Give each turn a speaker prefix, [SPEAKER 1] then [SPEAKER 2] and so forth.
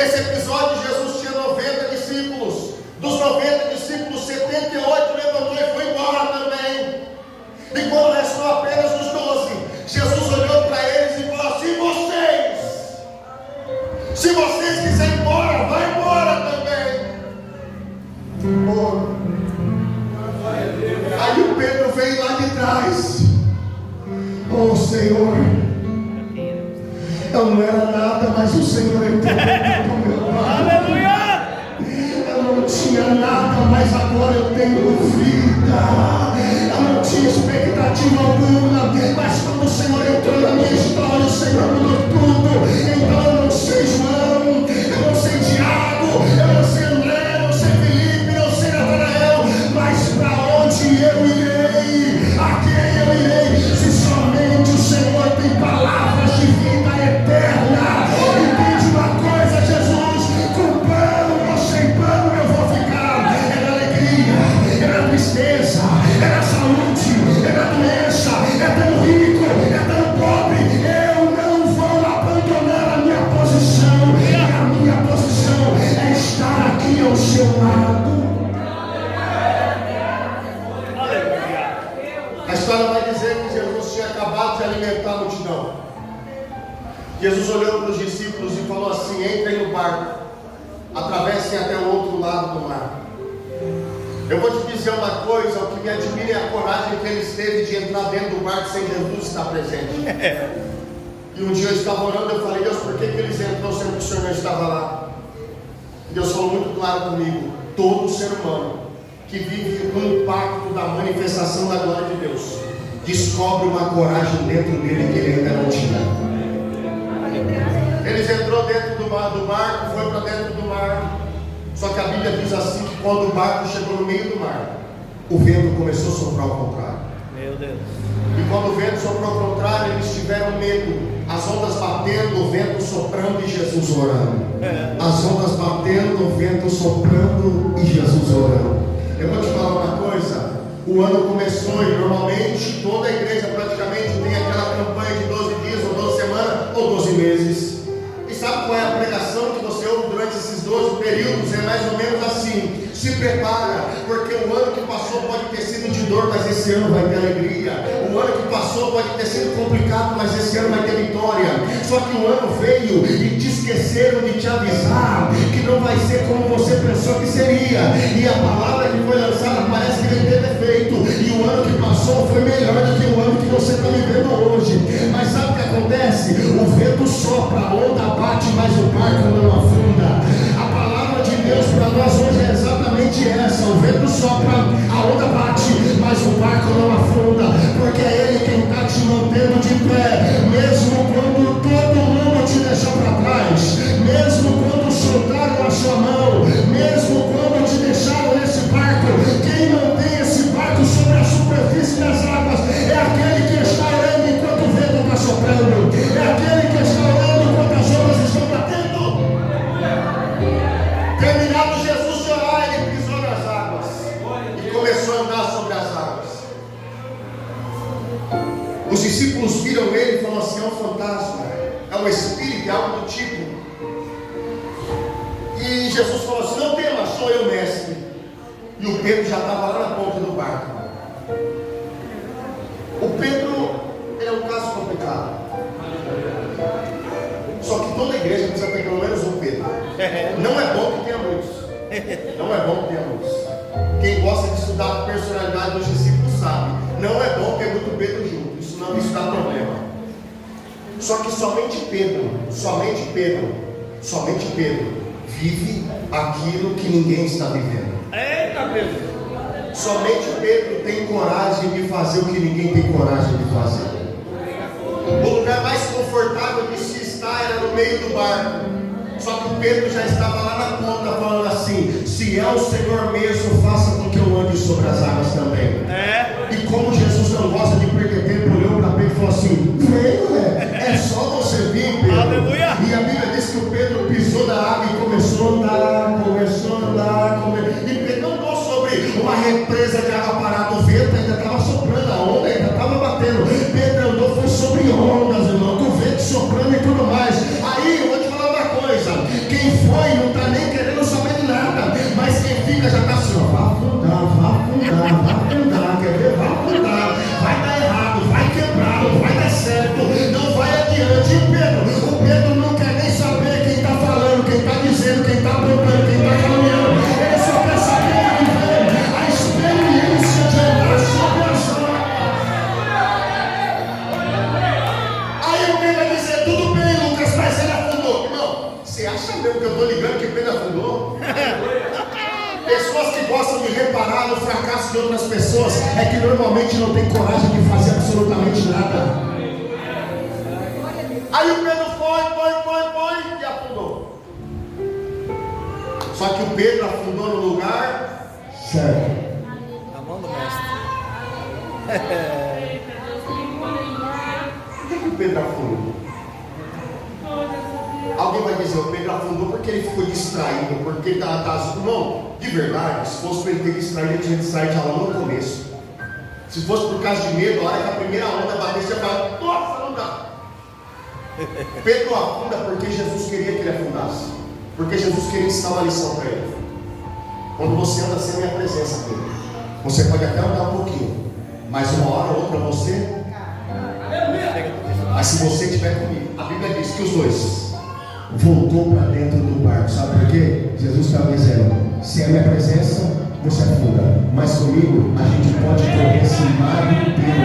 [SPEAKER 1] Nesse episódio, Jesus tinha 90 discípulos. Dos 90 discípulos, 78 levantou e foi embora também. E quando restou apenas os 12, Jesus olhou para eles e falou assim: se vocês quiserem ir embora, vai embora também. Aí o Pedro veio lá de trás. Oh Senhor, eu não era nada, mas o Senhor entrou no meu lado.
[SPEAKER 2] Aleluia!
[SPEAKER 1] Eu não tinha nada, mas agora eu tenho vida. Eu não tinha expectativa alguma, mas quando o Senhor entrou na minha história, o Senhor mudou tudo. Então eu não sei João, eu não sei Tiago, eu não sei André, eu não sei Felipe, eu não sei Natanael, mas para onde eu irei? A quem eu irei? Se somente o Senhor tem palavras de vida eterna. Entende uma coisa, Jesus? Com pão ou sem pão eu vou ficar. É na alegria, é na tristeza, é na saúde, é na doença, é tão rico, é tão pobre. Eu não vou abandonar a minha posição. E a minha posição é estar aqui ao seu lado. A história vai dizer que Jesus tinha acabado de alimentar a multidão. Jesus olhou para os discípulos e falou assim: entrem no barco, atravessem até o outro lado do mar. Eu vou te dizer uma coisa: o que me admira é a coragem que eles teve de entrar dentro do barco sem Jesus estar presente. E um dia eu estava orando, eu falei: Deus, por que eles entrou sendo que o Senhor não estava lá? E Deus falou muito claro comigo: todo ser humano que vive o impacto da manifestação da glória de Deus descobre uma coragem dentro dele que ele ainda não tinha. Eles entrou dentro do barco, foi para dentro do mar. Só que a Bíblia diz assim que quando o barco chegou no meio do mar, o vento começou a soprar ao contrário.
[SPEAKER 2] Meu Deus.
[SPEAKER 1] E quando o vento soprou ao contrário, eles tiveram medo. As ondas batendo, o vento soprando e Jesus orando. As ondas batendo, o vento soprando e Jesus orando. Eu vou te falar uma coisa: o ano começou e normalmente toda a igreja praticamente tem aquela campanha de 12 dias, ou 12 semanas, ou 12 meses. E sabe qual é a pregação que você ouve durante esses 12 períodos? É mais ou menos assim: se prepara, porque o ano que passou pode ter sido de dor, mas esse ano vai ter alegria. O ano que passou pode ter sido complicado, mas esse ano vai ter vitória. Só que o ano veio e te esqueceram de te avisar que não vai ser como você pensou que seria. E a palavra que foi lançada parece que não teve efeito. E o ano que passou foi melhor do que o ano que você está vivendo hoje. Mas sabe o que acontece? O vento sopra, a onda bate, mas o barco não afunda. A palavra de Deus para nós hoje é exatamente essa: o vento sopra, a onda bate, mas o barco não afunda, porque é Ele quem está te mantendo de pé, mesmo quando todo mundo te deixou para trás, mesmo quando soltaram a sua mão, mesmo quando te deixaram nesse barco. Quem mantém esse barco sobre a superfície das águas é aquele que está orando enquanto o vento está soprando, é aquele que está orando enquanto as ondas estão batendo. Terminado Jesus de orar, ele pisou nas águas e começou a andar sobre as águas. Os discípulos viram ele e falaram assim: é um fantasma, é um espírito, é algo do tipo. E Jesus falou assim: não tema, sou eu, mestre. E o Pedro já estava lá na ponta do barco. O Pedro é um caso complicado. Só que toda igreja precisa ter pelo menos um Pedro. Não é bom que tenha muitos. Não é bom que tenha muitos. Quem gosta de estudar a personalidade dos discípulos sabe. Não é bom ter muito Pedro junto. Isso dá problema. Só que somente Pedro vive aquilo que ninguém está vivendo.
[SPEAKER 2] Eita, Pedro.
[SPEAKER 1] Somente Pedro tem coragem de fazer o que ninguém tem coragem de fazer. O lugar mais confortável de se estar era no meio do barco. Só que o Pedro já estava lá na ponta falando assim: se é o Senhor mesmo, faça com que eu ande sobre as águas também. E como Jesus não gosta de perder tempo, olhou para Pedro e falou assim: vem, é só você vir, Pedro.
[SPEAKER 2] Aleluia.
[SPEAKER 1] E a Bíblia diz que o Pedro pisou na água e começou a andar. E Pedro andou sobre uma represa de água parada. O vento ainda estava soprando, a onda ainda estava batendo. Pedro andou, foi sobre ondas, irmão, com o vento soprando e tudo mais. Aí eu vou te falar uma coisa: quem for Pedro, que eu estou ligando que Pedro afundou. Pessoas que gostam de reparar no fracasso de outras pessoas é que normalmente não tem coragem de fazer absolutamente nada. Aí o Pedro foi e afundou. Só que o Pedro afundou no lugar certo.
[SPEAKER 2] Na mão do mestre.
[SPEAKER 1] Por que o Pedro afundou? Alguém vai dizer, o Pedro afundou porque ele ficou distraído, porque ele estava não, de verdade, se fosse para ele ter distraído, ele tinha distraído já lá no começo. Se fosse por causa de medo, a hora que a primeira onda batesse, você ia falar, nossa, não dá. Pedro afunda porque Jesus queria que ele afundasse, porque Jesus queria ensinar uma lição para ele. Quando você anda sem a minha presença, Pedro, você pode até andar um pouquinho, mas uma hora ou outra você. Mas se você estiver comigo, a Bíblia diz que os dois voltou para dentro do barco. Sabe por quê? Jesus estava dizendo: sem a minha presença você afunda, mas comigo a gente pode correr esse mar inteiro